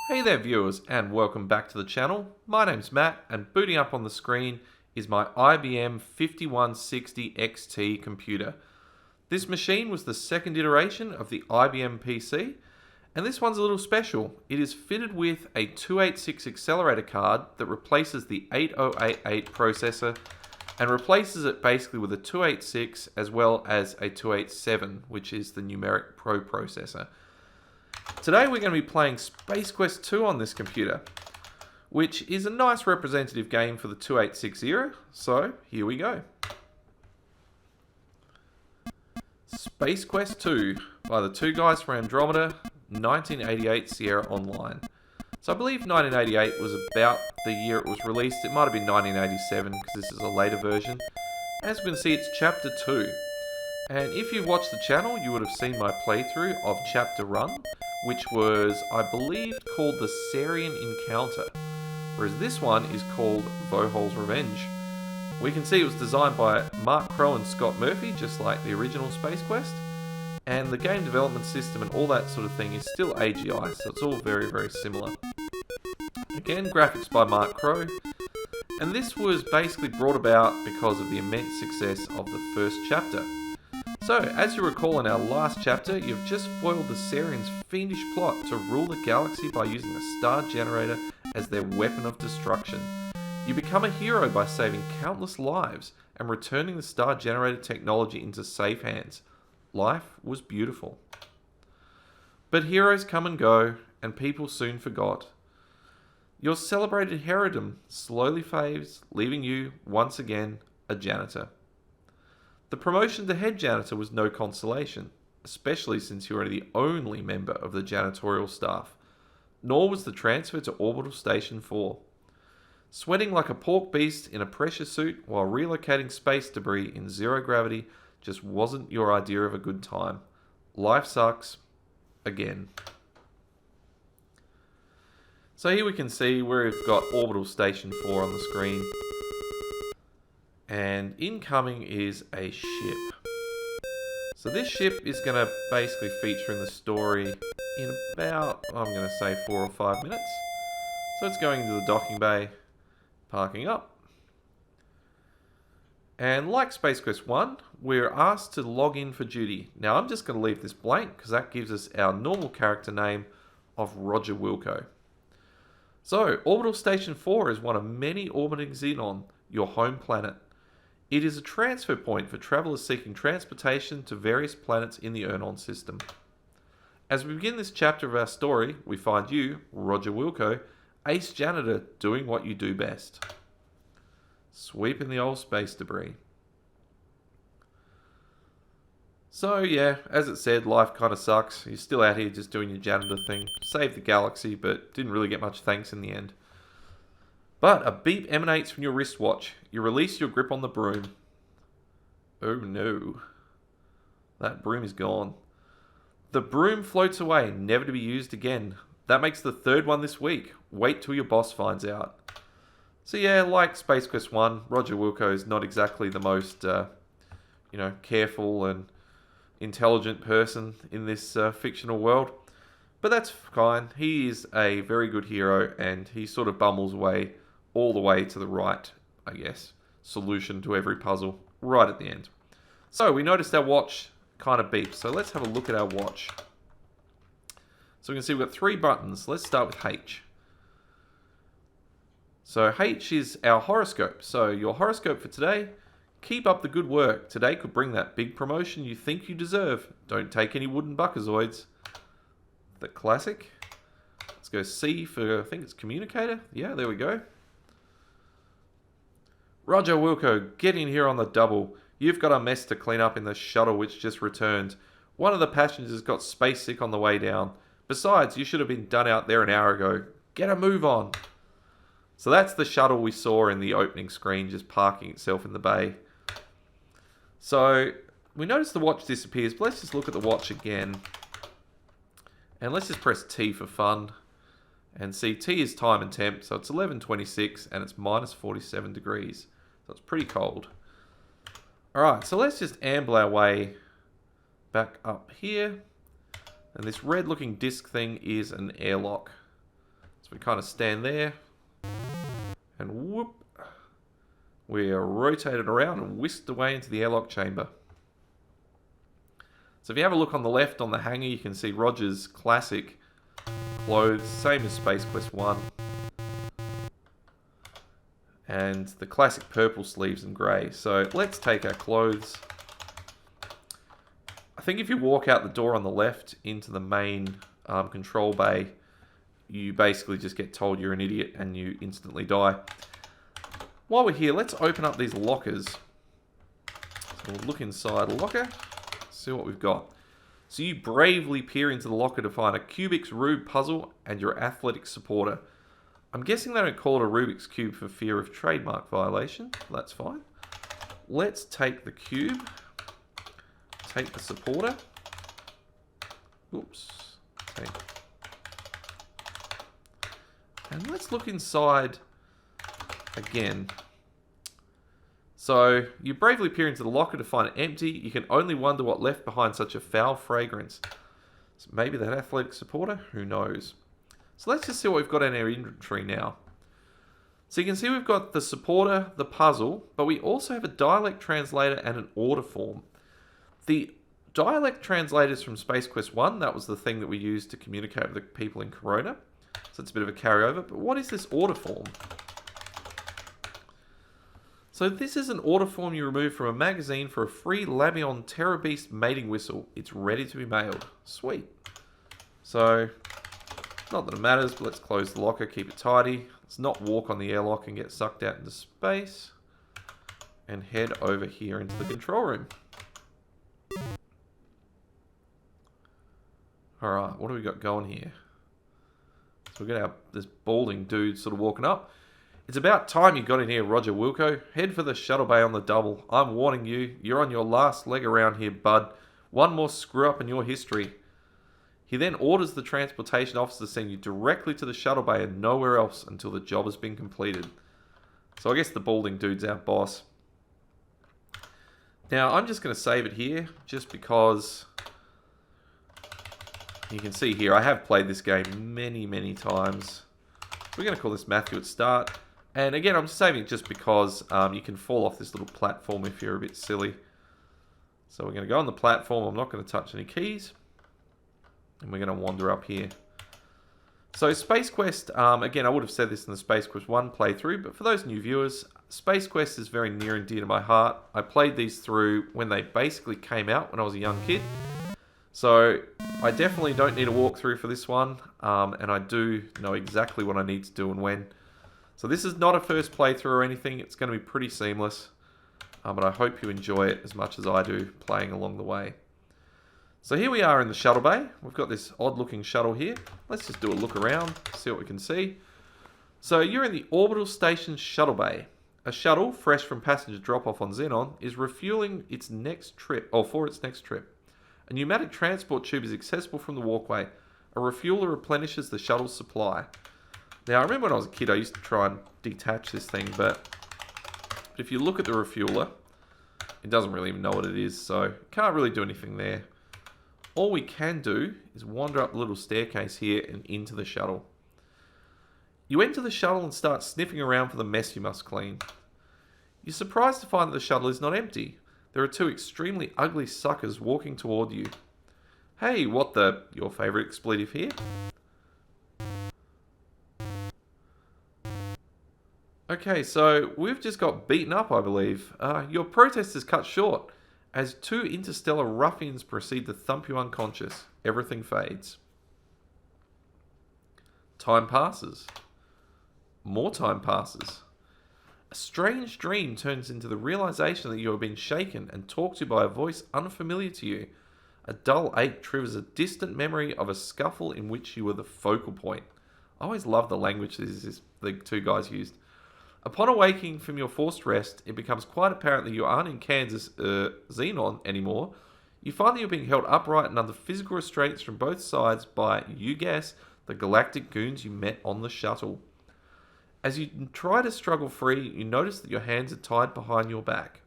Hey there viewers, and welcome back to the channel. My name's Matt, and booting up on the screen is my IBM 5160 XT computer. This machine was the second iteration of the IBM PC, and this one's a little special. It is fitted with a 286 accelerator card that replaces the 8088 processor and replaces it basically with a 286 as well as a 287, which is the numeric pro processor. Today we're going to be playing Space Quest 2 on this computer, which is a nice representative game for the 286 era, so here we go. Space Quest 2 by the two guys from Andromeda, 1988 Sierra Online. So I believe 1988 was about the year it was released. It might have been 1987 because this is a later version. As we can see, it's Chapter 2. And if you've watched the channel, you would have seen my playthrough of Chapter 1, which was, I believe, called the Sarien Encounter, whereas this one is called Vohol's Revenge. We can see it was designed by Mark Crowe and Scott Murphy, just like the original Space Quest, and the game development system and all that sort of thing is still AGI, so it's all very, very similar. Again, graphics by Mark Crowe, and this was basically brought about because of the immense success of the first chapter. So, as you recall in our last chapter, you've just foiled the Sariens' fiendish plot to rule the galaxy by using a star generator as their weapon of destruction. You become a hero by saving countless lives and returning the star generator technology into safe hands. Life was beautiful. But heroes come and go, and people soon forgot. Your celebrated herodom slowly fades, leaving you, once again, a janitor. The promotion to head janitor was no consolation, especially since you were the only member of the janitorial staff, nor was the transfer to Orbital Station 4. Sweating like a pork beast in a pressure suit while relocating space debris in zero gravity just wasn't your idea of a good time. Life sucks. Again. So here we can see where we've got Orbital Station 4 on the screen. And incoming is a ship. So this ship is going to basically feature in the story in about, I'm going to say 4 or 5 minutes. So it's going into the docking bay, parking up. And like Space Quest 1, we're asked to log in for duty. Now I'm just going to leave this blank because that gives us our normal character name of Roger Wilco. So Orbital Station 4 is one of many orbiting Xenon, your home planet. It is a transfer point for travelers seeking transportation to various planets in the Xenon system. As we begin this chapter of our story, we find you, Roger Wilco, ace janitor, doing what you do best. Sweeping the old space debris. So yeah, as it said, life kind of sucks. You're still out here just doing your janitor thing. Saved the galaxy, but didn't really get much thanks in the end. But a beep emanates from your wristwatch. You release your grip on the broom. Oh no. That broom is gone. The broom floats away, never to be used again. That makes the third one this week. Wait till your boss finds out. So yeah, like Space Quest 1, Roger Wilco is not exactly the most, careful and intelligent person in this fictional world. But that's fine. He is a very good hero, and he sort of bumbles away all the way to the right, I guess, solution to every puzzle right at the end. So we noticed our watch kind of beeps. So let's have a look at our watch. So we can see we've got 3 buttons. Let's start with H. So H is our horoscope. So your horoscope for today: keep up the good work. Today could bring that big promotion you think you deserve. Don't take any wooden buckazoids. The classic. Let's go C for, I think it's communicator. Yeah, there we go. Roger Wilco, get in here on the double. You've got a mess to clean up in the shuttle which just returned. One of the passengers got space sick on the way down. Besides, you should have been done out there an hour ago. Get a move on. So that's the shuttle we saw in the opening screen, just parking itself in the bay. So we notice the watch disappears, but let's just look at the watch again. And let's just press T for fun. And see, T is time and temp, so it's 11:26 and it's minus 47 degrees. So it's pretty cold. Alright, so let's just amble our way back up here. And this red looking disc thing is an airlock. So we kind of stand there, and whoop, we're rotated around and whisked away into the airlock chamber. So if you have a look on the left on the hanger, you can see Roger's classic clothes, same as Space Quest 1. And the classic purple sleeves and grey. So let's take our clothes. I think if you walk out the door on the left into the main control bay, you basically just get told you're an idiot and you instantly die. While we're here, let's open up these lockers. So we'll look inside a locker, see what we've got. So you bravely peer into the locker to find a Rubik's Cube puzzle and your athletic supporter. I'm guessing they don't call it a Rubik's Cube for fear of trademark violation. That's fine. Let's take the cube, take the supporter. Oops. Okay. And let's look inside again. So, you bravely peer into the locker to find it empty. You can only wonder what left behind such a foul fragrance. So maybe that athletic supporter? Who knows? So let's just see what we've got in our inventory now. So you can see we've got the supporter, the puzzle, but we also have a dialect translator and an order form. The dialect translator is from Space Quest 1. That was the thing that we used to communicate with the people in Corona. So it's a bit of a carryover. But what is this order form? So this is an order form you remove from a magazine for a free Labion Terror Beast mating whistle. It's ready to be mailed. Sweet. So, not that it matters, but let's close the locker, keep it tidy. Let's not walk on the airlock and get sucked out into space. And head over here into the control room. Alright, what do we got going here? So we've got this balding dude sort of walking up. It's about time you got in here, Roger Wilco. Head for the shuttle bay on the double. I'm warning you, you're on your last leg around here, bud. One more screw up in your history. He then orders the transportation officer to send you directly to the shuttle bay and nowhere else until the job has been completed. So I guess the balding dude's our boss. Now, I'm just going to save it here, just because you can see here, I have played this game many, many times. We're going to call this Matthew at start. And again, I'm saving it just because you can fall off this little platform if you're a bit silly. So we're going to go on the platform. I'm not going to touch any keys. And we're going to wander up here. So Space Quest, again, I would have said this in the Space Quest 1 playthrough, but for those new viewers, Space Quest is very near and dear to my heart. I played these through when they basically came out when I was a young kid. So I definitely don't need a walkthrough for this one, and I do know exactly what I need to do and when. So this is not a first playthrough or anything, it's going to be pretty seamless, but I hope you enjoy it as much as I do playing along the way. So here we are in the shuttle bay. We've got this odd looking shuttle here. Let's just do a look around, see what we can see. So you're in the orbital station shuttle bay. A shuttle, fresh from passenger drop-off on Xenon, is refueling its next trip, or for its next trip. A pneumatic transport tube is accessible from the walkway. A refueler replenishes the shuttle's supply. Now, I remember when I was a kid, I used to try and detach this thing, but if you look at the refueler, it doesn't really even know what it is, so can't really do anything there. All we can do is wander up the little staircase here and into the shuttle. You enter the shuttle and start sniffing around for the mess you must clean. You're surprised to find that the shuttle is not empty. There are two extremely ugly suckers walking toward you. Hey, what the... your favourite expletive here? Okay, so we've just got beaten up, I believe. Your protest is cut short as two interstellar ruffians proceed to thump you unconscious. Everything fades. Time passes. More time passes. A strange dream turns into the realization that you have been shaken and talked to by a voice unfamiliar to you. A dull ache triggers a distant memory of a scuffle in which you were the focal point. I always love the language the two guys used. Upon awaking from your forced rest, it becomes quite apparent that you aren't in Kansas, Xenon anymore. You find that you're being held upright and under physical restraints from both sides by, you guess, the galactic goons you met on the shuttle. As you try to struggle free, you notice that your hands are tied behind your back.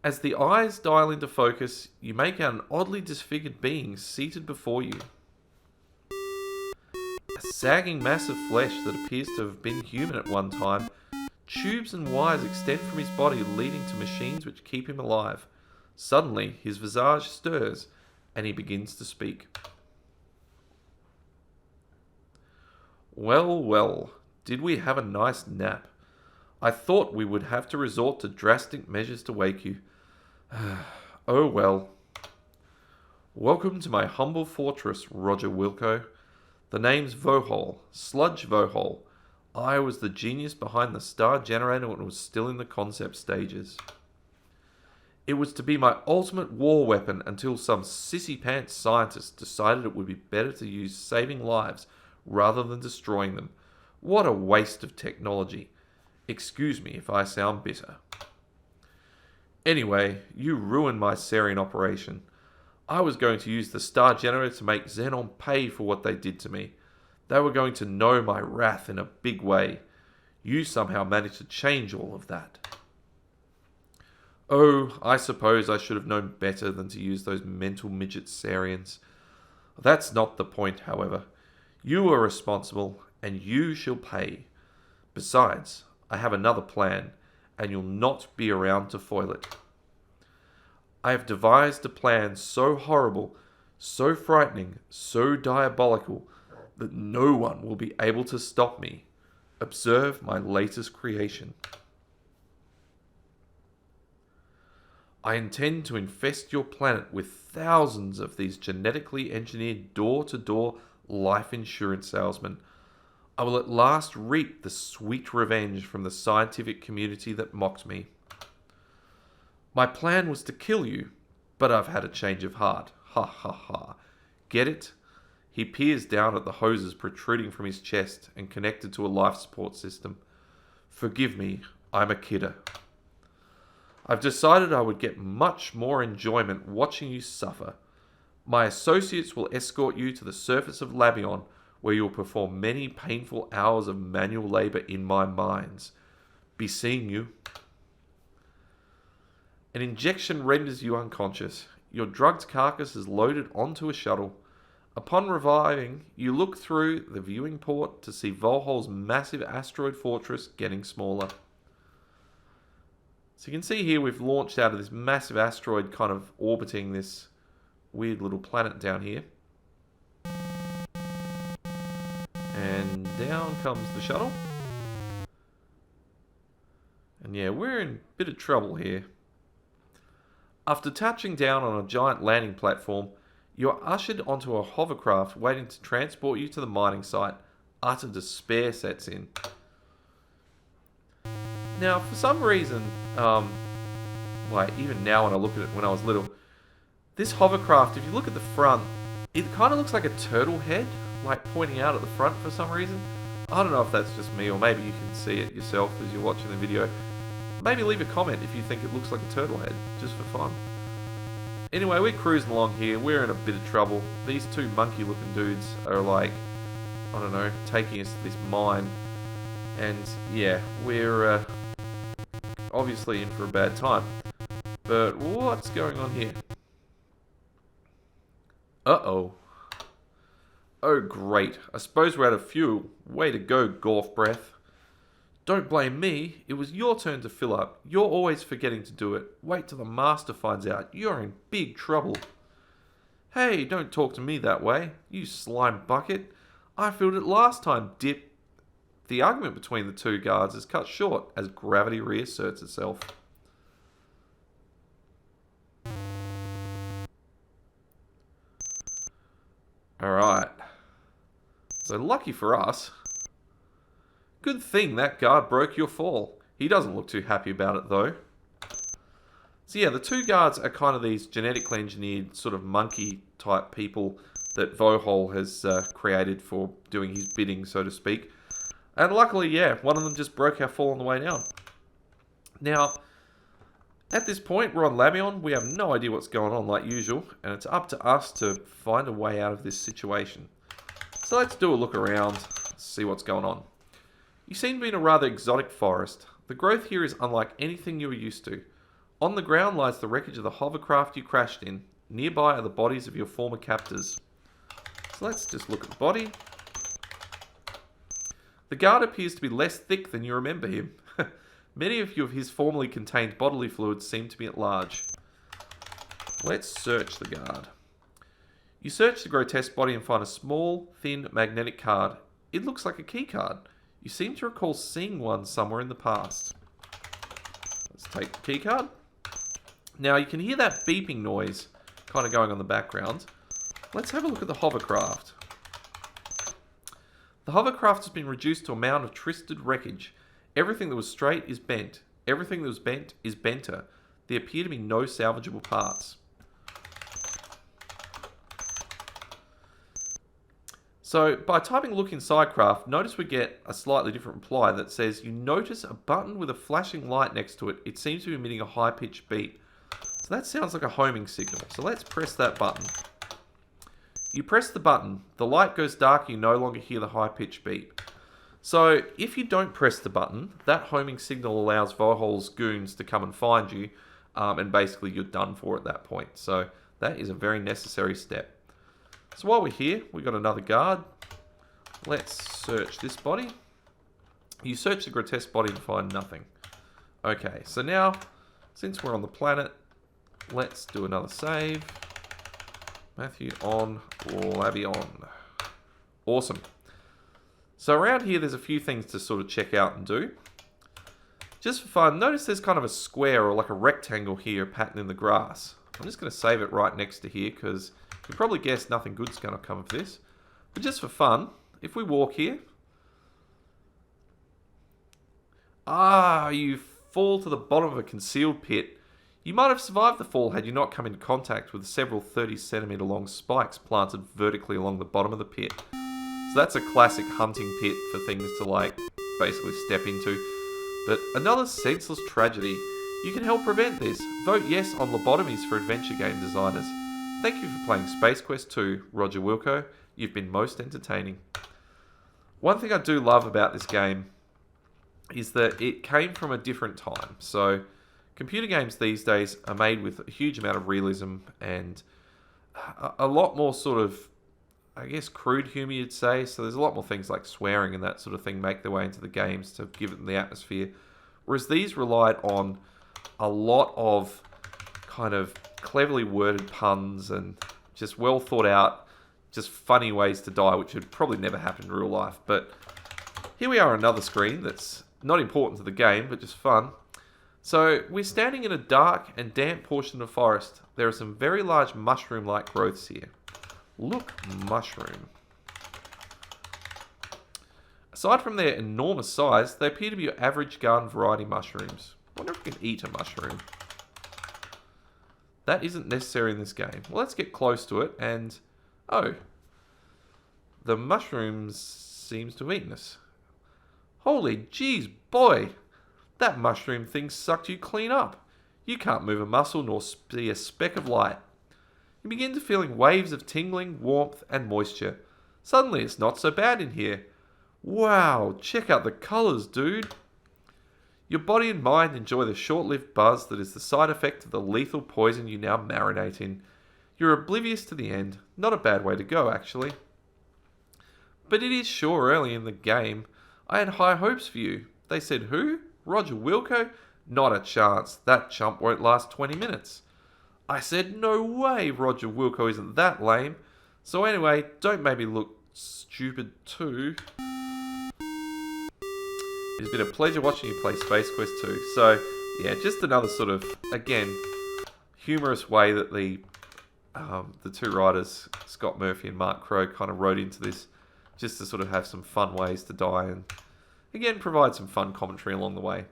As the eyes dial into focus, you make out an oddly disfigured being seated before you. A sagging mass of flesh that appears to have been human at one time. Tubes and wires extend from his body, leading to machines which keep him alive. Suddenly, his visage stirs, and he begins to speak. Well, well, did we have a nice nap? I thought we would have to resort to drastic measures to wake you. Oh well. Welcome to my humble fortress, Roger Wilco. The name's Vohol, Sludge Vohol. I was the genius behind the star generator when it was still in the concept stages. It was to be my ultimate war weapon until some sissy pants scientist decided it would be better to use saving lives rather than destroying them. What a waste of technology. Excuse me if I sound bitter. Anyway, you ruined my Sarien operation. I was going to use the star generator to make Xenon pay for what they did to me. They were going to know my wrath in a big way. You somehow managed to change all of that. Oh, I suppose I should have known better than to use those mental midget Sariens. That's not the point, however. You are responsible, and you shall pay. Besides, I have another plan, and you'll not be around to foil it. I have devised a plan so horrible, so frightening, so diabolical, that no one will be able to stop me. Observe my latest creation. I intend to infest your planet with thousands of these genetically engineered door-to-door life insurance salesmen. I will at last reap the sweet revenge from the scientific community that mocked me. My plan was to kill you, but I've had a change of heart. Ha ha ha. Get it? He peers down at the hoses protruding from his chest and connected to a life support system. Forgive me, I'm a kidder. I've decided I would get much more enjoyment watching you suffer. My associates will escort you to the surface of Labion, where you'll perform many painful hours of manual labor in my mines. Be seeing you. An injection renders you unconscious. Your drugged carcass is loaded onto a shuttle. Upon reviving, you look through the viewing port to see Volhol's massive asteroid fortress getting smaller. So you can see here we've launched out of this massive asteroid kind of orbiting this weird little planet down here. And down comes the shuttle. And yeah, we're in a bit of trouble here. After touching down on a giant landing platform, you are ushered onto a hovercraft waiting to transport you to the mining site. Utter despair sets in. Now, for some reason, like even now when I look at it when I was little, this hovercraft, if you look at the front, it kind of looks like a turtle head, like pointing out at the front for some reason. I don't know if that's just me, or maybe you can see it yourself as you're watching the video. Maybe leave a comment if you think it looks like a turtle head, just for fun. Anyway, we're cruising along here. We're in a bit of trouble. These two monkey-looking dudes are like, I don't know, taking us to this mine. And yeah, we're obviously in for a bad time. But what's going on here? Uh-oh. Oh, great. I suppose we're out of fuel. Way to go, Gorf Breath. Don't blame me. It was your turn to fill up. You're always forgetting to do it. Wait till the master finds out. You're in big trouble. Hey, don't talk to me that way, you slime bucket. I filled it last time, dip. The argument between the two guards is cut short as gravity reasserts itself. Alright. So lucky for us. Good thing that guard broke your fall. He doesn't look too happy about it though. So yeah, the two guards are kind of these genetically engineered sort of monkey type people that Vohol has created for doing his bidding, so to speak. And luckily, yeah, one of them just broke our fall on the way down. Now, at this point, we're on Labion. We have no idea what's going on like usual, and it's up to us to find a way out of this situation. So let's do a look around, see what's going on. You seem to be in a rather exotic forest. The growth here is unlike anything you are used to. On the ground lies the wreckage of the hovercraft you crashed in. Nearby are the bodies of your former captors. So let's just look at the body. The guard appears to be less thick than you remember him. Many of his formerly contained bodily fluids seem to be at large. Let's search the guard. You search the grotesque body and find a small, thin, magnetic card. It looks like a key card. You seem to recall seeing one somewhere in the past. Let's take the key card. Now you can hear that beeping noise kind of going on in the background. Let's have a look at the hovercraft. The hovercraft has been reduced to a mound of twisted wreckage. Everything that was straight is bent. Everything that was bent is benter. There appear to be no salvageable parts. So, by typing look inside craft, notice we get a slightly different reply that says, you notice a button with a flashing light next to it. It seems to be emitting a high-pitched beep. So that sounds like a homing signal. So let's press that button. You press the button, the light goes dark, you no longer hear the high-pitched beep. So, if you don't press the button, that homing signal allows Vohol's goons to come and find you, and basically you're done for at that point. So, that is a very necessary step. So while we're here, we've got another guard. Let's search this body. You search the grotesque body and find nothing. Okay, so now, since we're on the planet, let's do another save. Matthew on, Labby on. Awesome. So around here, there's a few things to sort of check out and do. Just for fun, notice there's kind of a square or like a rectangle here pattern in the grass. I'm just going to save it right next to here because you probably guessed nothing good's going to come of this. But just for fun, if we walk here. You fall to the bottom of a concealed pit. You might have survived the fall had you not come into contact with several 30-centimetre long spikes planted vertically along the bottom of the pit. So that's a classic hunting pit for things to like basically step into. But another senseless tragedy. You can help prevent this. Vote yes on lobotomies for adventure game designers. Thank you for playing Space Quest 2, Roger Wilco. You've been most entertaining. One thing I do love about this game is that it came from a different time. So, computer games these days are made with a huge amount of realism and a lot more sort of, I guess, crude humor, you'd say. So there's a lot more things like swearing and that sort of thing make their way into the games to give it the atmosphere. Whereas these relied on a lot of kind of cleverly worded puns and just well thought out, just funny ways to die, which would probably never happen in real life. But here we are on another screen that's not important to the game, but just fun. So we're standing in a dark and damp portion of the forest. There are some very large mushroom-like growths here. Look, mushroom. Aside from their enormous size, they appear to be your average garden variety mushrooms. I wonder if we can eat a mushroom. That isn't necessary in this game. Well, let's get close to it and... Oh. The mushrooms seems to have eaten us. Holy jeez, boy. That mushroom thing sucked you clean up. You can't move a muscle nor see a speck of light. You begin to feeling waves of tingling, warmth, and moisture. Suddenly, it's not so bad in here. Wow, check out the colours, dude. Your body and mind enjoy the short-lived buzz that is the side effect of the lethal poison you now marinate in. You're oblivious to the end. Not a bad way to go, actually. But it is sure early in the game. I had high hopes for you. They said, who? Roger Wilco? Not a chance. That chump won't last 20 minutes. I said, no way, Roger Wilco isn't that lame. So anyway, don't make me look stupid too. It's been a pleasure watching you play Space Quest 2. So, yeah, just another sort of, again, humorous way that the two writers, Scott Murphy and Mark Crow, kind of wrote into this, just to sort of have some fun ways to die and, again, provide some fun commentary along the way.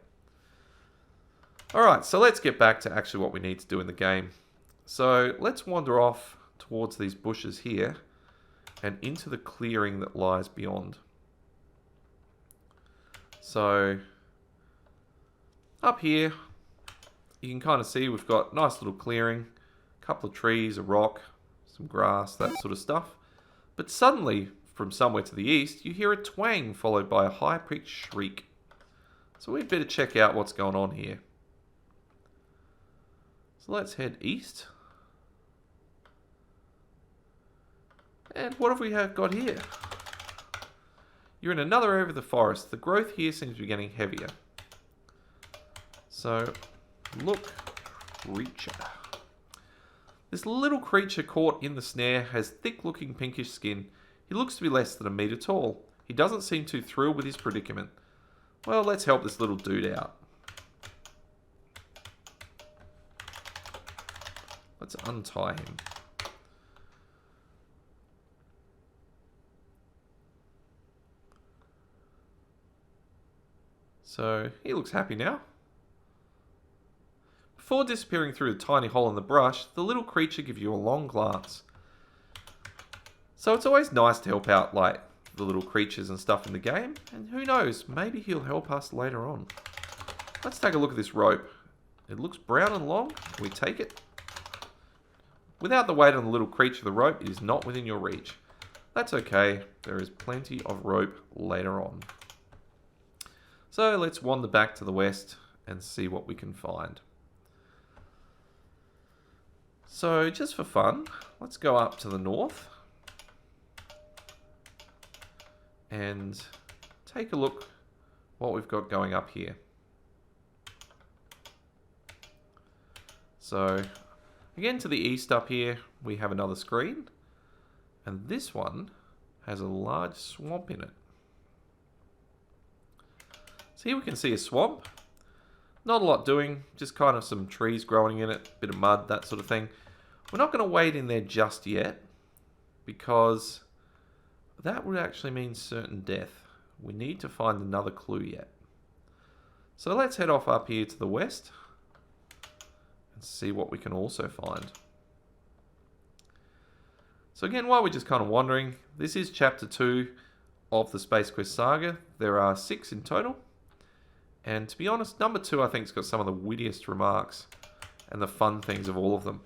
Alright, so let's get back to actually what we need to do in the game. So, let's wander off towards these bushes here and into the clearing that lies beyond. So, up here, you can kind of see we've got a nice little clearing, a couple of trees, a rock, some grass, that sort of stuff. But suddenly, from somewhere to the east, you hear a twang followed by a high-pitched shriek. So we'd better check out what's going on here. So let's head east. And what have we got here? You're in another area of the forest. The growth here seems to be getting heavier. So, look, creature. This little creature caught in the snare has thick-looking pinkish skin. He looks to be less than a meter tall. He doesn't seem too thrilled with his predicament. Well, let's help this little dude out. Let's untie him. So, he looks happy now. Before disappearing through the tiny hole in the brush, the little creature gives you a long glance. So it's always nice to help out, like, the little creatures and stuff in the game. And who knows, maybe he'll help us later on. Let's take a look at this rope. It looks brown and long. We take it. Without the weight on the little creature, the rope is not within your reach. That's okay. There is plenty of rope later on. So let's wander back to the west and see what we can find. So just for fun, let's go up to the north and take a look what we've got going up here. So again to the east up here we have another screen, and this one has a large swamp in it. So here we can see a swamp. Not a lot doing, just kind of some trees growing in it, bit of mud, that sort of thing. We're not going to wade in there just yet, because that would actually mean certain death. We need to find another clue yet. So let's head off up here to the west and see what we can also find. So again, while we're just kind of wandering, this is chapter 2 of the Space Quest saga. There are 6 in total. And to be honest, number 2 I think has got some of the wittiest remarks and the fun things of all of them.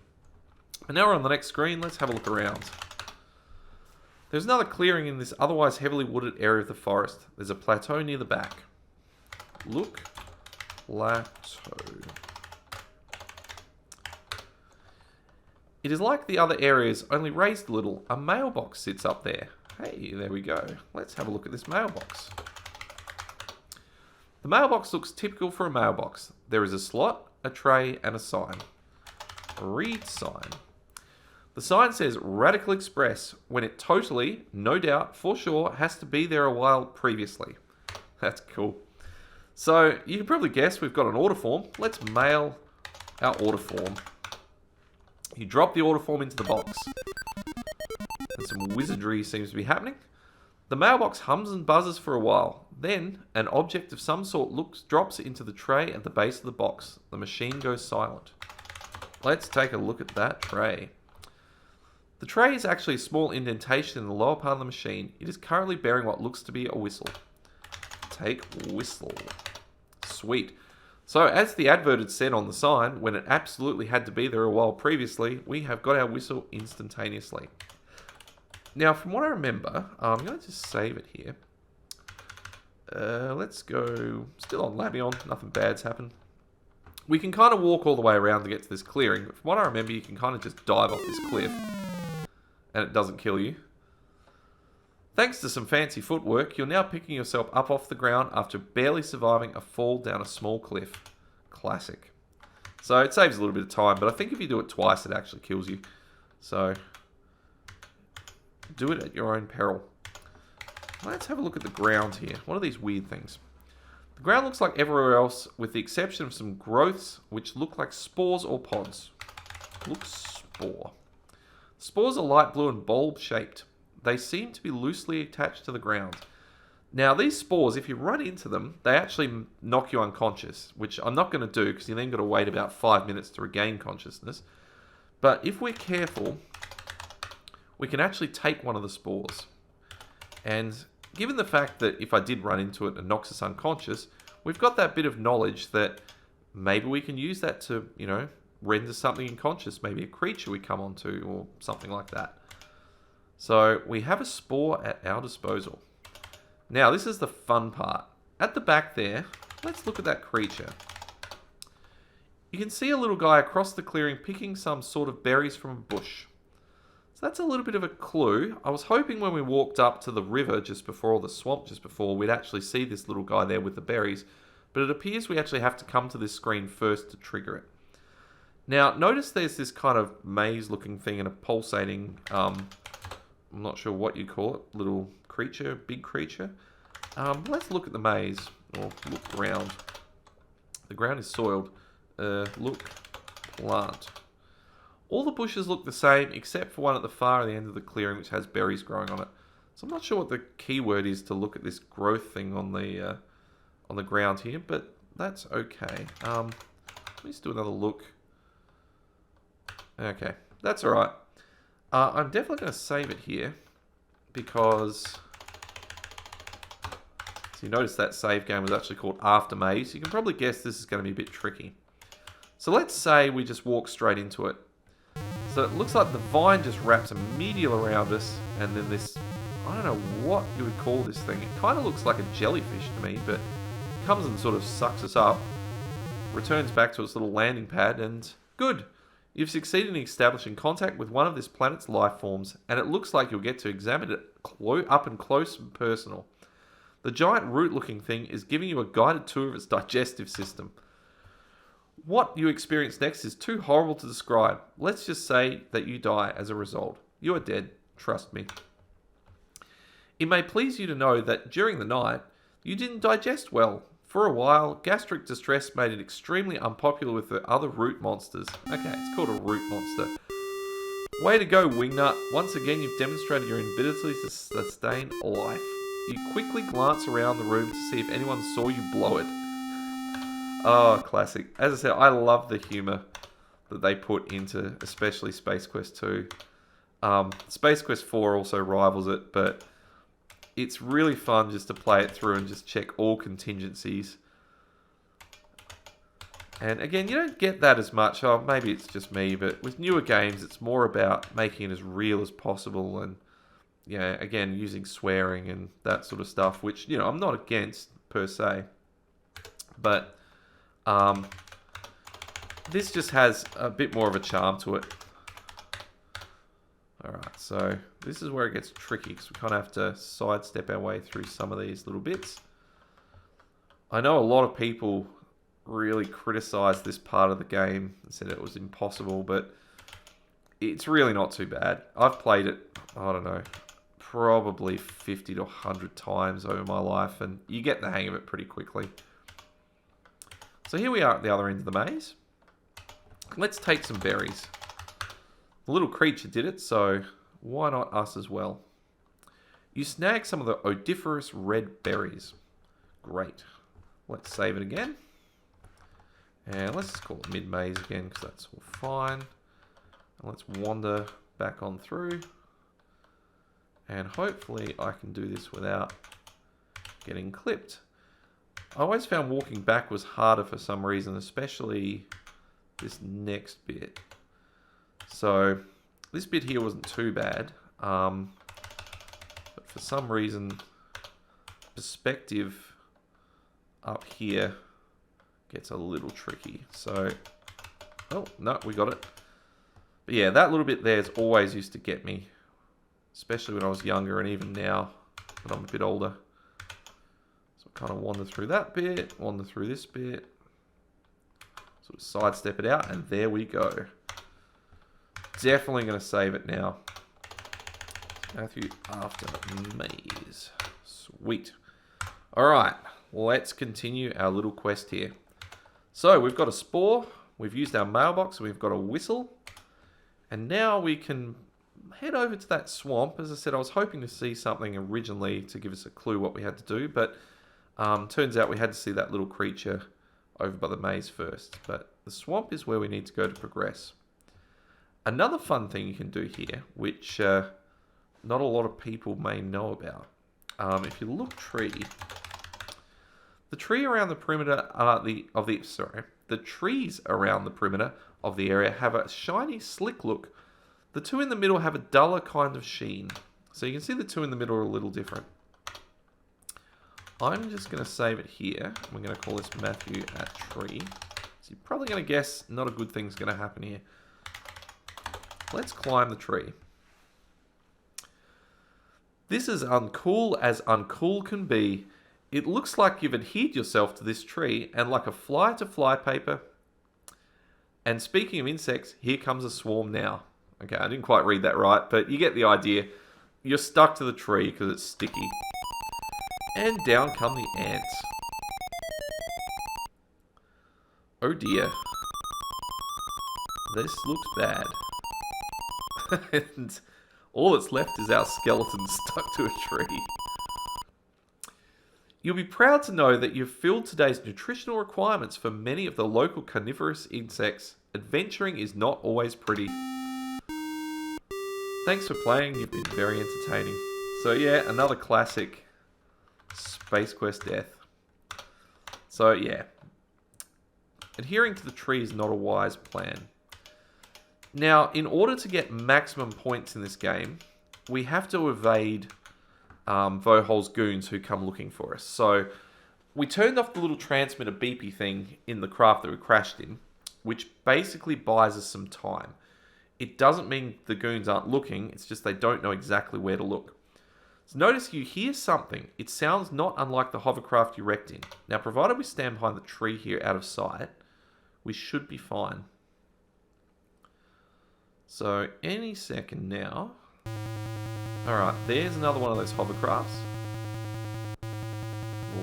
And now we're on the next screen, let's have a look around. There's another clearing in this otherwise heavily wooded area of the forest. There's a plateau near the back. Look, plateau. It is like the other areas, only raised a little. A mailbox sits up there. Hey, there we go. Let's have a look at this mailbox. The mailbox looks typical for a mailbox. There is a slot, a tray, and a sign. Read sign. The sign says Radical Express, when it totally, no doubt, for sure, has to be there a while previously. That's cool. So, you can probably guess we've got an order form. Let's mail our order form. You drop the order form into the box. And some wizardry seems to be happening. The mailbox hums and buzzes for a while. Then, an object of some sort drops into the tray at the base of the box. The machine goes silent. Let's take a look at that tray. The tray is actually a small indentation in the lower part of the machine. It is currently bearing what looks to be a whistle. Take whistle. Sweet. So, as the advert had said on the sign, when it absolutely had to be there a while previously, we have got our whistle instantaneously. Now, from what I remember, I'm going to just save it here. Let's go, still on Labion, nothing bad's happened. We can kind of walk all the way around to get to this clearing, but from what I remember, you can kind of just dive off this cliff, and it doesn't kill you. Thanks to some fancy footwork, you're now picking yourself up off the ground after barely surviving a fall down a small cliff. Classic. So it saves a little bit of time, but I think if you do it twice, it actually kills you. So do it at your own peril. Let's have a look at the ground here. What are these weird things? The ground looks like everywhere else, with the exception of some growths which look like spores or pods. Looks spore. Spores are light blue and bulb-shaped. They seem to be loosely attached to the ground. Now, these spores, if you run into them, they actually knock you unconscious, which I'm not going to do because you then got to wait about 5 minutes to regain consciousness. But if we're careful, we can actually take one of the spores. And given the fact that if I did run into it and knocks us unconscious, we've got that bit of knowledge that maybe we can use that to, you know, render something unconscious, maybe a creature we come onto or something like that. So we have a spore at our disposal. Now this is the fun part. At the back there, let's look at that creature. You can see a little guy across the clearing picking some sort of berries from a bush. So that's a little bit of a clue. I was hoping when we walked up to the river just before, or the swamp just before, we'd actually see this little guy there with the berries. But it appears we actually have to come to this screen first to trigger it. Now, notice there's this kind of maze-looking thing and a pulsating, I'm not sure what you call it, little creature, big creature. Let's look at the maze, or look around. The ground is soiled. Look, plant. All the bushes look the same, except for one at the far end of the clearing, which has berries growing on it. So I'm not sure what the keyword is to look at this growth thing on the ground here, but that's okay. Let's do another look. Okay, that's all right. I'm definitely going to save it here because, so you notice that save game was actually called After Maze. You can probably guess this is going to be a bit tricky. So let's say we just walk straight into it. So it looks like the vine just wraps a medial around us, and then this, I don't know what you would call this thing. It kind of looks like a jellyfish to me, but it comes and sort of sucks us up, returns back to its little landing pad, and good. You've succeeded in establishing contact with one of this planet's life forms, and it looks like you'll get to examine it up and close and personal. The giant root-looking thing is giving you a guided tour of its digestive system. What you experience next is too horrible to describe. Let's just say that you die as a result. You are dead, trust me. It may please you to know that during the night, you didn't digest well. For a while, gastric distress made it extremely unpopular with the other root monsters. Okay, it's called a root monster. Way to go, Wingnut. Once again, you've demonstrated your ability to sustain life. You quickly glance around the room to see if anyone saw you blow it. Oh, classic. As I said, I love the humour that they put into especially Space Quest 2. Space Quest 4 also rivals it, but it's really fun just to play it through and just check all contingencies. And again, you don't get that as much. Oh, maybe it's just me, but with newer games, it's more about making it as real as possible and, yeah, again, using swearing and that sort of stuff, which, you know, I'm not against per se. But this just has a bit more of a charm to it. Alright, so this is where it gets tricky because we kind of have to sidestep our way through some of these little bits. I know a lot of people really criticized this part of the game and said it was impossible, but it's really not too bad. I've played it, I don't know, probably 50 to 100 times over my life, and you get the hang of it pretty quickly. So here we are at the other end of the maze. Let's take some berries. The little creature did it, so why not us as well? You snag some of the odoriferous red berries. Great. Let's save it again. And let's just call it mid-maze again, because that's all fine. And let's wander back on through. And hopefully I can do this without getting clipped. I always found walking back was harder for some reason, especially this next bit. So this bit here wasn't too bad, but for some reason perspective up here gets a little tricky. So, oh no, we got it. But yeah, that little bit there's always used to get me, especially when I was younger and even now when I'm a bit older. So I kind of wander through that bit, wander through this bit, sort of sidestep it out, and there we go. Definitely going to save it now. Matthew after maze. Sweet. Alright, let's continue our little quest here. So we've got a spore, we've used our mailbox, we've got a whistle, and now we can head over to that swamp. As I said, I was hoping to see something originally to give us a clue what we had to do, but turns out we had to see that little creature over by the maze first. But the swamp is where we need to go to progress. Another fun thing you can do here, which not a lot of people may know about, if you look tree, the tree around the perimeter the trees around the perimeter of the area have a shiny, slick look. The two in the middle have a duller kind of sheen. So you can see the two in the middle are a little different. I'm just going to save it here. We're going to call this Matthew at tree. So you're probably going to guess not a good thing's going to happen here. Let's climb the tree. This is uncool as uncool can be. It looks like you've adhered yourself to this tree, and like a fly to flypaper. And speaking of insects, here comes a swarm now. Okay, I didn't quite read that right, but you get the idea. You're stuck to the tree because it's sticky. And down come the ants. Oh dear. This looks bad. And all that's left is our skeleton stuck to a tree. You'll be proud to know that you've filled today's nutritional requirements for many of the local carnivorous insects. Adventuring is not always pretty. Thanks for playing, you've been very entertaining. So yeah, another classic Space Quest death. So yeah, adhering to the tree is not a wise plan. Now, in order to get maximum points in this game, we have to evade Vohol's goons who come looking for us. So we turned off the little transmitter beepy thing in the craft that we crashed in, which basically buys us some time. It doesn't mean the goons aren't looking, it's just they don't know exactly where to look. So notice you hear something. It sounds not unlike the hovercraft you wrecked in. Now, provided we stand behind the tree here out of sight, we should be fine. So, any second now. Alright, there's another one of those hovercrafts.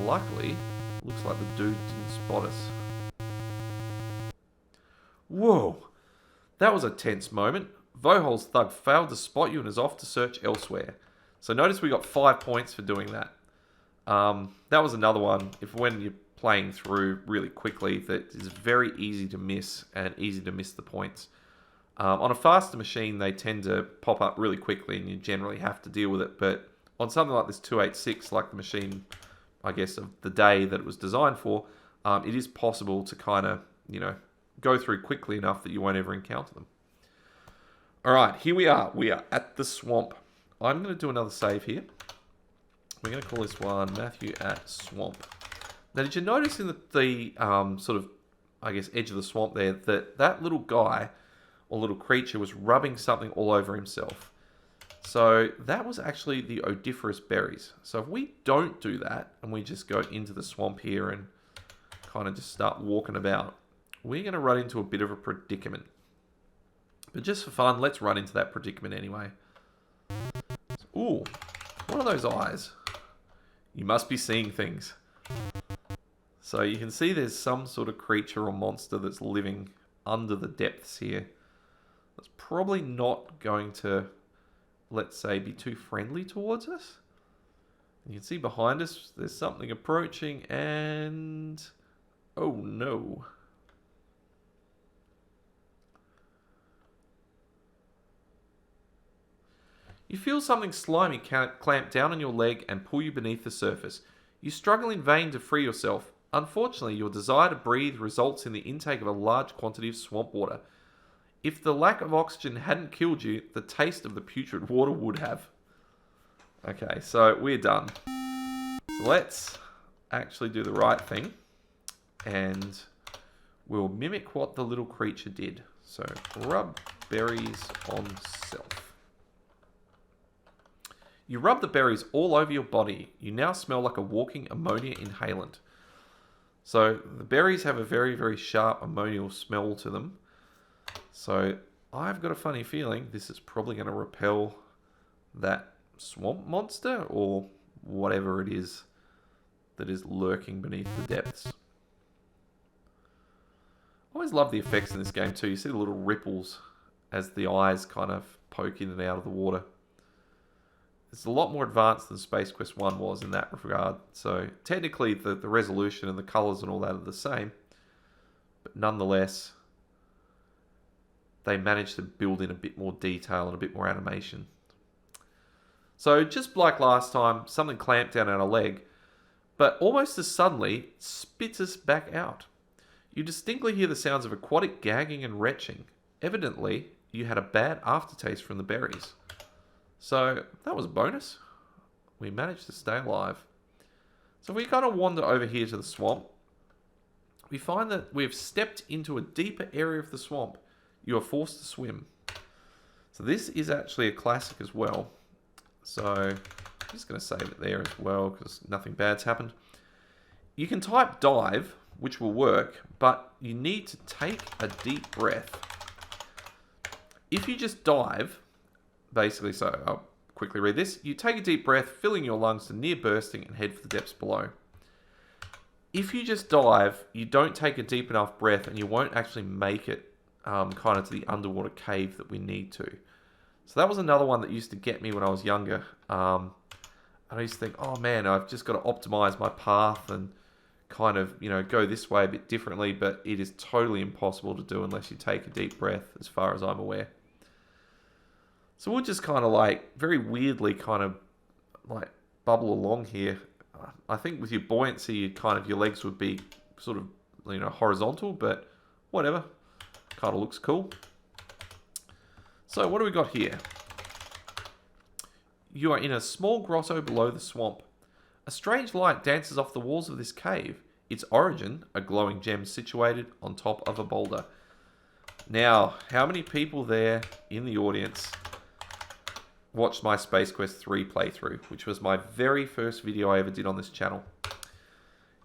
Luckily, looks like the dude didn't spot us. Whoa! That was a tense moment. Vohol's thug failed to spot you and is off to search elsewhere. So notice we got 5 points for doing that. That was another one, if when you're playing through really quickly, that is very easy to miss and easy to miss the points. On a faster machine, they tend to pop up really quickly and you generally have to deal with it. But on something like this 286, like the machine, I guess, of the day that it was designed for, it is possible to kind of, go through quickly enough that you won't ever encounter them. All right, here we are. We are at the swamp. I'm going to do another save here. We're going to call this one Matthew at Swamp. Now, did you notice in the sort of, I guess, edge of the swamp there that little guy or little creature was rubbing something all over himself? So that was actually the odoriferous berries. So if we don't do that and we just go into the swamp here and kind of just start walking about, we're going to run into a bit of a predicament. But just for fun, let's run into that predicament anyway. Ooh, what are those eyes? You must be seeing things. So you can see there's some sort of creature or monster that's living under the depths here. That's probably not going to, let's say, be too friendly towards us. You can see behind us, there's something approaching and... oh no. You feel something slimy clamp down on your leg and pull you beneath the surface. You struggle in vain to free yourself. Unfortunately, your desire to breathe results in the intake of a large quantity of swamp water. If the lack of oxygen hadn't killed you, the taste of the putrid water would have. Okay, so we're done. So let's actually do the right thing. And we'll mimic what the little creature did. So, rub berries on self. You rub the berries all over your body. You now smell like a walking ammonia inhalant. So the berries have a very, very sharp ammonial smell to them. So I've got a funny feeling this is probably going to repel that swamp monster or whatever it is that is lurking beneath the depths. I always love the effects in this game too. You see the little ripples as the eyes kind of poke in and out of the water. It's a lot more advanced than Space Quest 1 was in that regard. So technically the resolution and the colours and all that are the same. But nonetheless, they managed to build in a bit more detail and a bit more animation. So just like last time, something clamped down on a leg, but almost as suddenly spits us back out. You distinctly hear the sounds of aquatic gagging and retching. Evidently, you had a bad aftertaste from the berries. So that was a bonus. We managed to stay alive. So if we kind of wander over here to the swamp, we find that we've stepped into a deeper area of the swamp. You are forced to swim. So this is actually a classic as well. So I'm just going to save it there as well because nothing bad's happened. You can type dive, which will work, but you need to take a deep breath. If you just dive, basically, so I'll quickly read this. You take a deep breath, filling your lungs to near bursting and head for the depths below. If you just dive, you don't take a deep enough breath and you won't actually make it kind of to the underwater cave that we need to. So that was another one that used to get me when I was younger. I used to think, oh man, I've just got to optimize my path and kind of, go this way a bit differently, but it is totally impossible to do unless you take a deep breath, as far as I'm aware. So we'll just kind of like, very weirdly kind of like bubble along here. I think with your buoyancy, your legs would be sort of, horizontal, but whatever. Kind of looks cool. So what do we got here? You are in a small grotto below the swamp. A strange light dances off the walls of this cave. Its origin, a glowing gem situated on top of a boulder. Now, how many people there in the audience watched my Space Quest 3 playthrough, which was my very first video I ever did on this channel?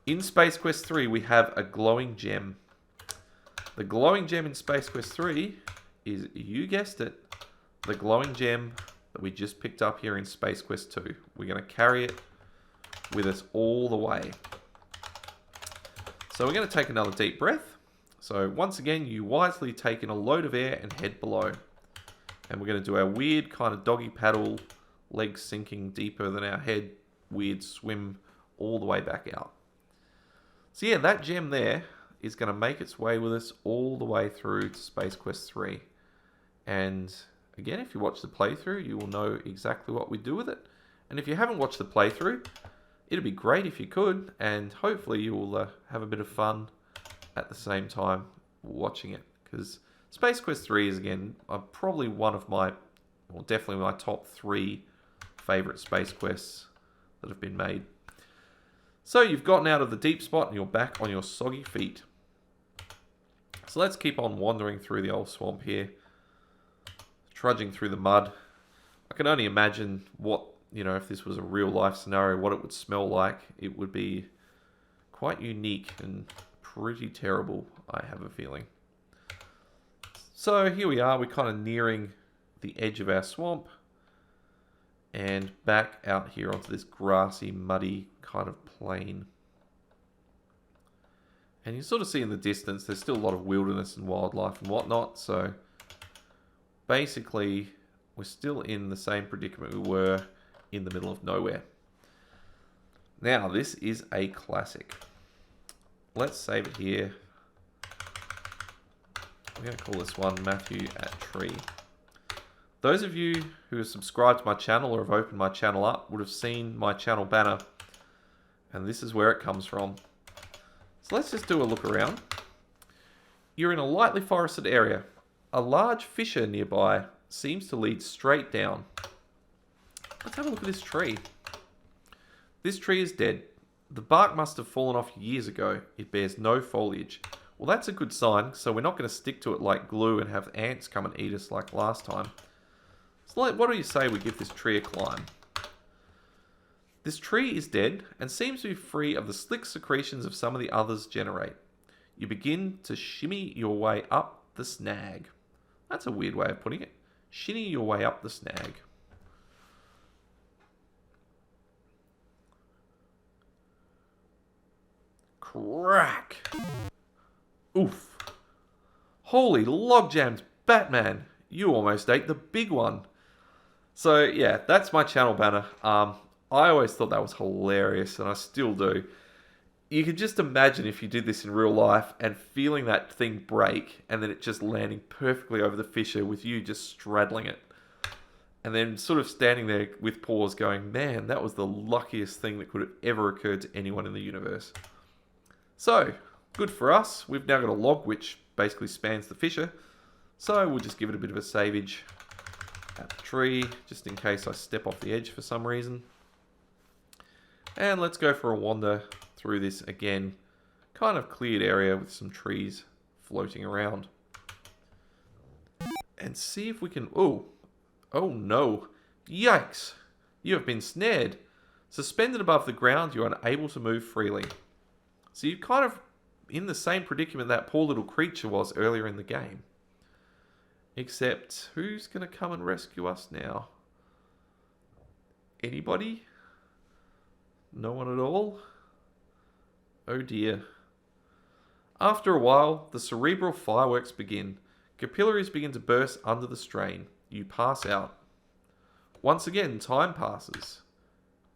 In Space Quest 3, we have a glowing gem. The glowing gem in Space Quest 3 is, you guessed it, the glowing gem that we just picked up here in Space Quest 2. We're going to carry it with us all the way. So we're going to take another deep breath. So once again, you wisely take in a load of air and head below. And we're going to do our weird kind of doggy paddle, legs sinking deeper than our head, weird swim all the way back out. So yeah, that gem there is going to make its way with us all the way through to Space Quest 3. And again, if you watch the playthrough, you will know exactly what we do with it. And if you haven't watched the playthrough, it'd be great if you could, and hopefully you will have a bit of fun at the same time watching it, because Space Quest 3 is, again, probably one of my, well, definitely my top 3 favourite Space Quests that have been made. So you've gotten out of the deep spot and you're back on your soggy feet. So let's keep on wandering through the old swamp here, trudging through the mud. I can only imagine what, if this was a real life scenario, what it would smell like. It would be quite unique and pretty terrible, I have a feeling. So here we are, we're kind of nearing the edge of our swamp and back out here onto this grassy, muddy kind of plain. And you sort of see in the distance, there's still a lot of wilderness and wildlife and whatnot. So basically, we're still in the same predicament we were in the middle of nowhere. Now, this is a classic. Let's save it here. I'm going to call this one Matthew at Tree. Those of you who have subscribed to my channel or have opened my channel up would have seen my channel banner. And this is where it comes from. So let's just do a look around. You're in a lightly forested area. A large fissure nearby seems to lead straight down. Let's have a look at this tree. This tree is dead. The bark must have fallen off years ago. It bears no foliage. Well, that's a good sign, so we're not going to stick to it like glue and have ants come and eat us like last time. So what do you say we give this tree a climb? This tree is dead and seems to be free of the slick secretions of some of the others generate. You begin to shimmy your way up the snag. That's a weird way of putting it. Shinny your way up the snag. Crack! Oof. Holy log jams, Batman. You almost ate the big one. So yeah, that's my channel banner. I always thought that was hilarious, and I still do. You can just imagine if you did this in real life and feeling that thing break and then it just landing perfectly over the fissure with you just straddling it. And then sort of standing there with pause going, man, that was the luckiest thing that could have ever occurred to anyone in the universe. So, good for us. We've now got a log which basically spans the fissure. So we'll just give it a bit of a savage at the tree, just in case I step off the edge for some reason. And let's go for a wander through this, again, kind of cleared area with some trees floating around. And see if we can... Oh no. Yikes. You have been snared. Suspended above the ground, you are unable to move freely. So you're kind of in the same predicament that poor little creature was earlier in the game. Except, who's going to come and rescue us now? Anybody? No one at all? Oh dear. After a while, the cerebral fireworks begin. Capillaries begin to burst under the strain. You pass out. Once again, time passes.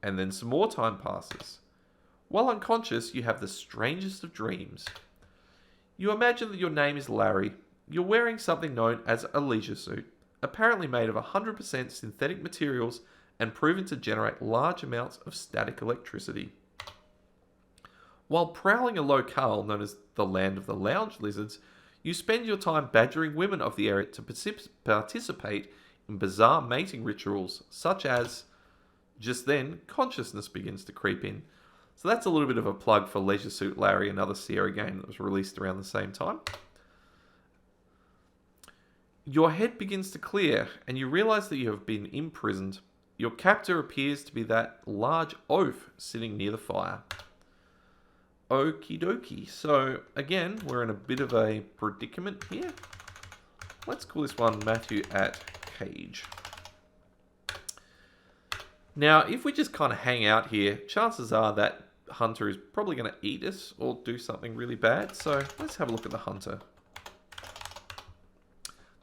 And then some more time passes. While unconscious, you have the strangest of dreams. You imagine that your name is Larry. You're wearing something known as a leisure suit, apparently made of 100% synthetic materials and proven to generate large amounts of static electricity. While prowling a locale known as the Land of the Lounge Lizards, you spend your time badgering women of the area to participate in bizarre mating rituals, such as, just then, consciousness begins to creep in. So that's a little bit of a plug for Leisure Suit Larry, another Sierra game that was released around the same time. Your head begins to clear, and you realize that you have been imprisoned. Your captor appears to be that large oaf sitting near the fire. Okie dokie. So, again, we're in a bit of a predicament here. Let's call this one Matthew at Cage. Now, if we just kind of hang out here, chances are that Hunter is probably going to eat us or do something really bad. So, let's have a look at the Hunter.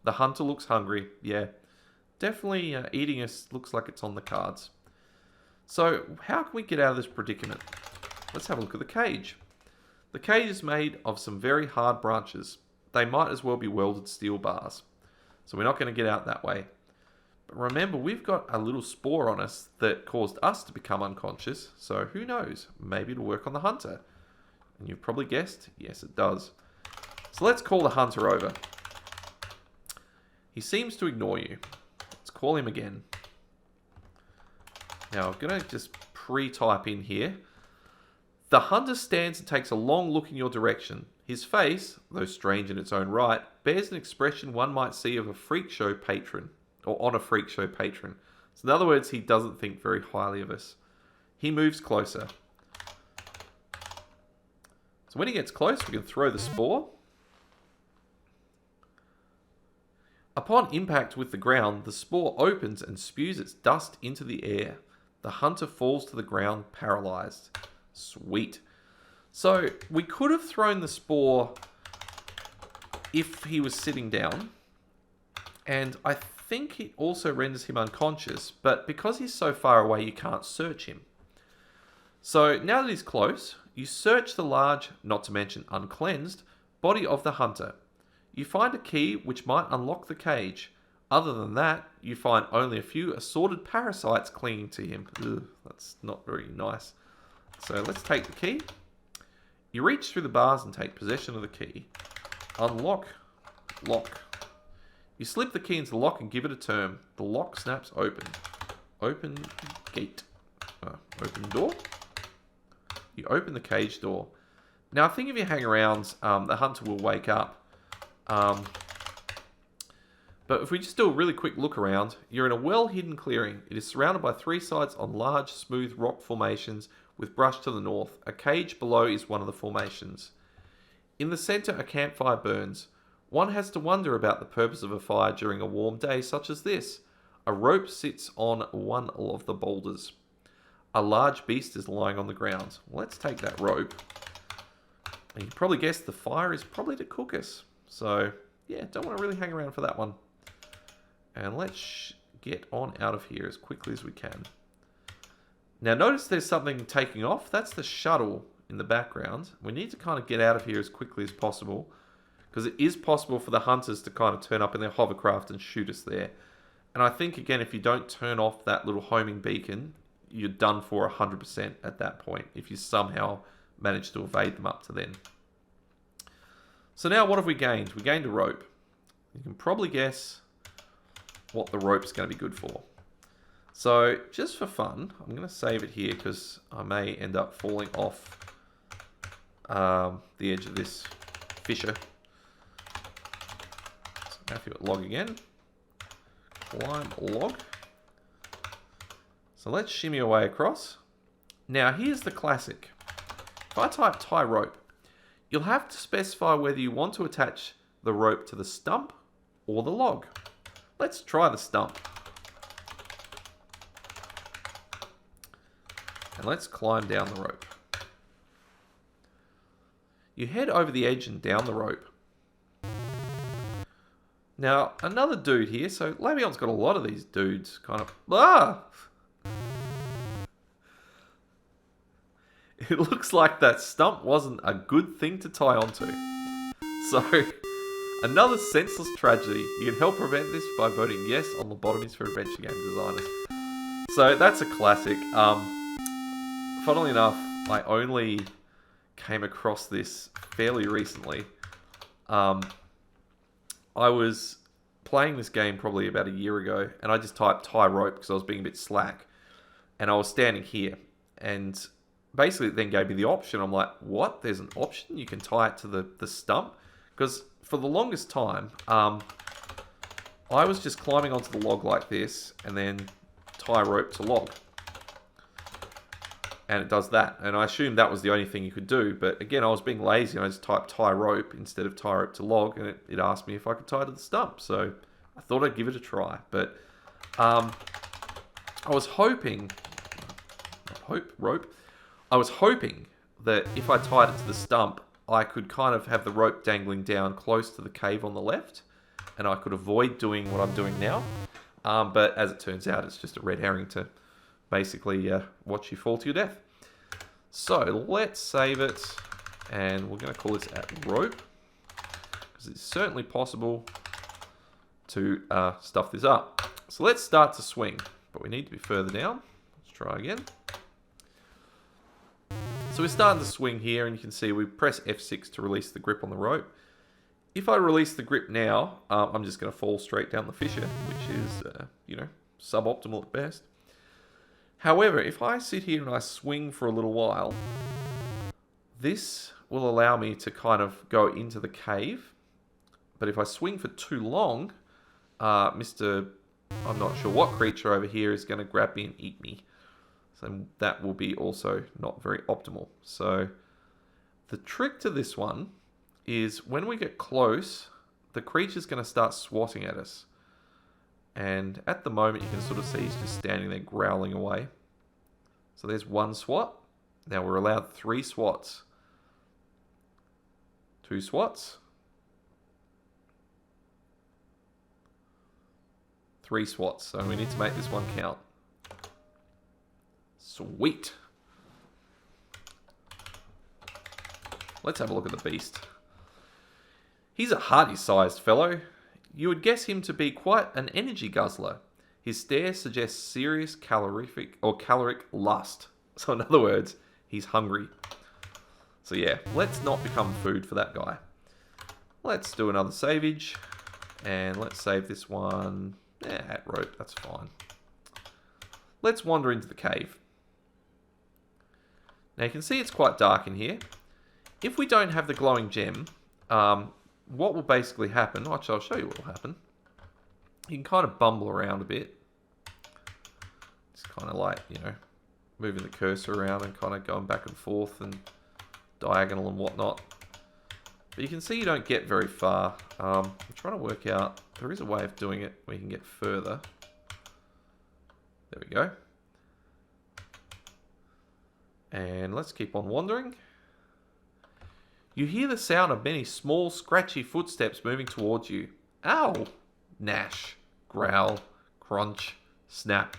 The Hunter looks hungry. Yeah, definitely eating us looks like it's on the cards. So, how can we get out of this predicament? Let's have a look at the cage. The cage is made of some very hard branches. They might as well be welded steel bars. So we're not going to get out that way. But remember, we've got a little spore on us that caused us to become unconscious. So who knows? Maybe it'll work on the Hunter. And you've probably guessed, yes it does. So let's call the Hunter over. He seems to ignore you. Let's call him again. Now I'm going to just pre-type in here. The Hunter stands and takes a long look in your direction. His face, though strange in its own right, bears an expression one might see of a freak show patron, or on a freak show patron. So in other words, he doesn't think very highly of us. He moves closer. So when he gets close, we can throw the spore. Upon impact with the ground, the spore opens and spews its dust into the air. The Hunter falls to the ground, paralyzed. Sweet. So we could have thrown the spore if he was sitting down. And I think it also renders him unconscious. But because he's so far away, you can't search him. So now that he's close, you search the large, not to mention uncleansed, body of the Hunter. You find a key which might unlock the cage. Other than that, you find only a few assorted parasites clinging to him. Ugh, that's not very nice. So let's take the key. You reach through the bars and take possession of the key. Unlock. Lock. You slip the key into the lock and give it a turn. The lock snaps open. Open gate. Open door. You open the cage door. Now I think if you hang around, the Hunter will wake up. But if we just do a really quick look around, you're in a well-hidden clearing. It is surrounded by three sides on large, smooth rock formations with brush to the north. A cage below is one of the formations. In the center, a campfire burns. One has to wonder about the purpose of a fire during a warm day such as this. A rope sits on one of the boulders. A large beast is lying on the ground. Let's take that rope. And you probably guessed the fire is probably to cook us. So, yeah, don't want to really hang around for that one. And let's get on out of here as quickly as we can. Now, notice there's something taking off. That's the shuttle in the background. We need to kind of get out of here as quickly as possible, because it is possible for the Hunters to kind of turn up in their hovercraft and shoot us there. And I think, again, if you don't turn off that little homing beacon, you're done for 100% at that point, if you somehow manage to evade them up to then. So now what have we gained? We gained a rope. You can probably guess what the rope's going to be good for. So just for fun, I'm going to save it here because I may end up falling off the edge of this fissure. So Matthew at log again. Climb log. So let's shimmy away across. Now here's the classic. If I type tie rope, you'll have to specify whether you want to attach the rope to the stump or the log. Let's try the stump. And let's climb down the rope. You head over the edge and down the rope. Now, another dude here. So Labion's got a lot of these dudes kind of... Ah! It looks like that stump wasn't a good thing to tie onto. So, another senseless tragedy. You can help prevent this by voting yes on Lobotomies for Adventure Game Designers. So, that's a classic. Funnily enough, I only came across this fairly recently. I was playing this game probably about a year ago, and I just typed tie rope because I was being a bit slack. And I was standing here, and basically it then gave me the option. I'm like, what? There's an option? You can tie it to the stump? Because for the longest time, I was just climbing onto the log like this, and then tie rope to log. And it does that. And I assumed that was the only thing you could do. But again, I was being lazy and I just typed tie rope instead of tie rope to log. And it asked me if I could tie to the stump. So I thought I'd give it a try. But I was hoping... I was hoping that if I tied it to the stump, I could kind of have the rope dangling down close to the cave on the left. And I could avoid doing what I'm doing now. But as it turns out, it's just a red herring to... basically watch you fall to your death. So let's save it, and we're going to call this at rope, because it's certainly possible to stuff this up. So let's start to swing, but we need to be further down. Let's try again. So we're starting to swing here, and you can see we press F6 to release the grip on the rope. If I release the grip now, I'm just going to fall straight down the fissure, which is, suboptimal at best. However, if I sit here and I swing for a little while, this will allow me to kind of go into the cave. But if I swing for too long, I'm not sure what creature over here is going to grab me and eat me. So that will be also not very optimal. So the trick to this one is when we get close, the creature's going to start swatting at us. And at the moment, you can sort of see he's just standing there growling away. So there's one swat. Now we're allowed 3 swats. 2 swats. 3 swats. So we need to make this one count. Sweet. Let's have a look at the beast. He's a hearty-sized fellow. You would guess him to be quite an energy guzzler. His stare suggests serious calorific or caloric lust. So in other words, he's hungry. So yeah, let's not become food for that guy. Let's do another savage. And let's save this one at rope. That's fine. Let's wander into the cave. Now you can see it's quite dark in here. If we don't have the glowing gem, what will basically happen, actually I'll show you what will happen. You can kind of bumble around a bit. It's kind of like, moving the cursor around and kind of going back and forth and diagonal and whatnot. But you can see you don't get very far. I'm trying to work out, there is a way of doing it where you can get further. There we go. And let's keep on wandering. You hear the sound of many small, scratchy footsteps moving towards you. Ow! Gnash, growl, crunch, snap.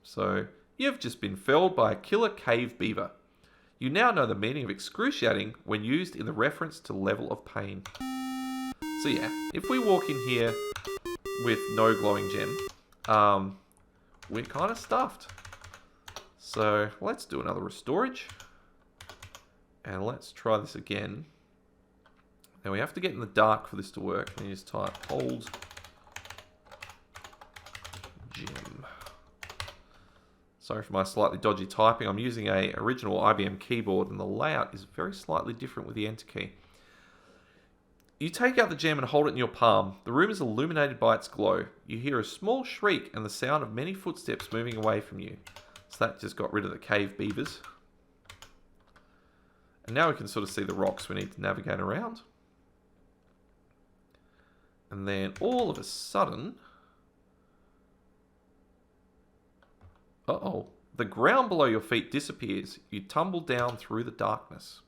So, you've just been felled by a killer cave beaver. You now know the meaning of excruciating when used in the reference to level of pain. So yeah, if we walk in here with no glowing gem, we're kind of stuffed. So, let's do another restorage. And let's try this again. Now we have to get in the dark for this to work. And you just type hold gem. Sorry for my slightly dodgy typing. I'm using a original IBM keyboard and the layout is very slightly different with the enter key. You take out the gem and hold it in your palm. The room is illuminated by its glow. You hear a small shriek and the sound of many footsteps moving away from you. So that just got rid of the cave beavers. And now we can sort of see the rocks we need to navigate around. And then all of a sudden... Uh-oh. The ground below your feet disappears. You tumble down through the darkness.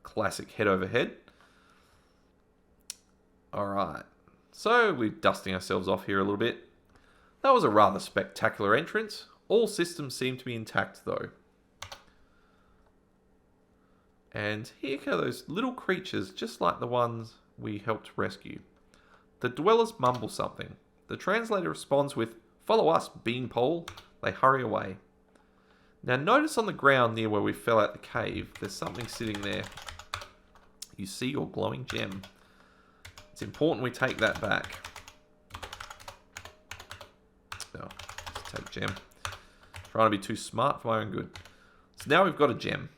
Classic head over head. Alright. So we're dusting ourselves off here a little bit. That was a rather spectacular entrance. All systems seem to be intact though. And here go those little creatures just like the ones we helped rescue. The dwellers mumble something. The translator responds with, "Follow us, beanpole." They hurry away. Now notice on the ground near where we fell out the cave, there's something sitting there. You see your glowing gem. It's important we take that back. Oh, let's take gem. Trying to be too smart for my own good. So now we've got a gem.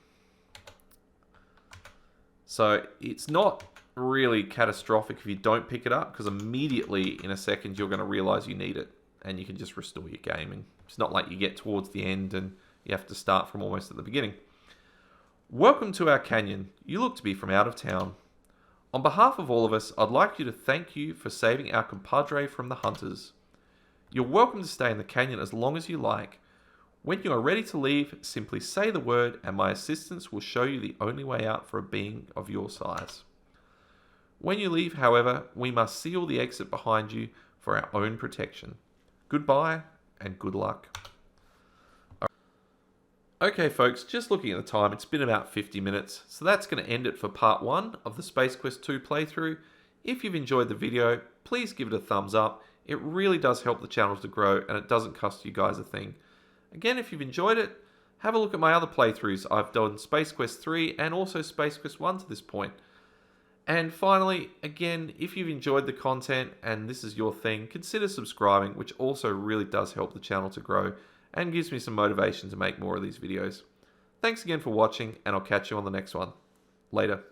So it's not really catastrophic if you don't pick it up, because immediately in a second you're going to realize you need it and you can just restore your gaming. It's not like you get towards the end and you have to start from almost at the beginning. Welcome to our canyon. You look to be from out of town. On behalf of all of us, I'd like you to thank you for saving our compadre from the hunters. You're welcome to stay in the canyon as long as you like. When you are ready to leave, simply say the word and my assistants will show you the only way out for a being of your size. When you leave, however, we must seal the exit behind you for our own protection. Goodbye and good luck. Okay folks, just looking at the time, it's been about 50 minutes, so that's going to end it for part 1 of the Space Quest 2 playthrough. If you've enjoyed the video, please give it a thumbs up. It really does help the channel to grow and it doesn't cost you guys a thing. Again, if you've enjoyed it, have a look at my other playthroughs. I've done Space Quest 3 and also Space Quest 1 to this point. And finally, again, if you've enjoyed the content and this is your thing, consider subscribing, which also really does help the channel to grow and gives me some motivation to make more of these videos. Thanks again for watching, and I'll catch you on the next one. Later.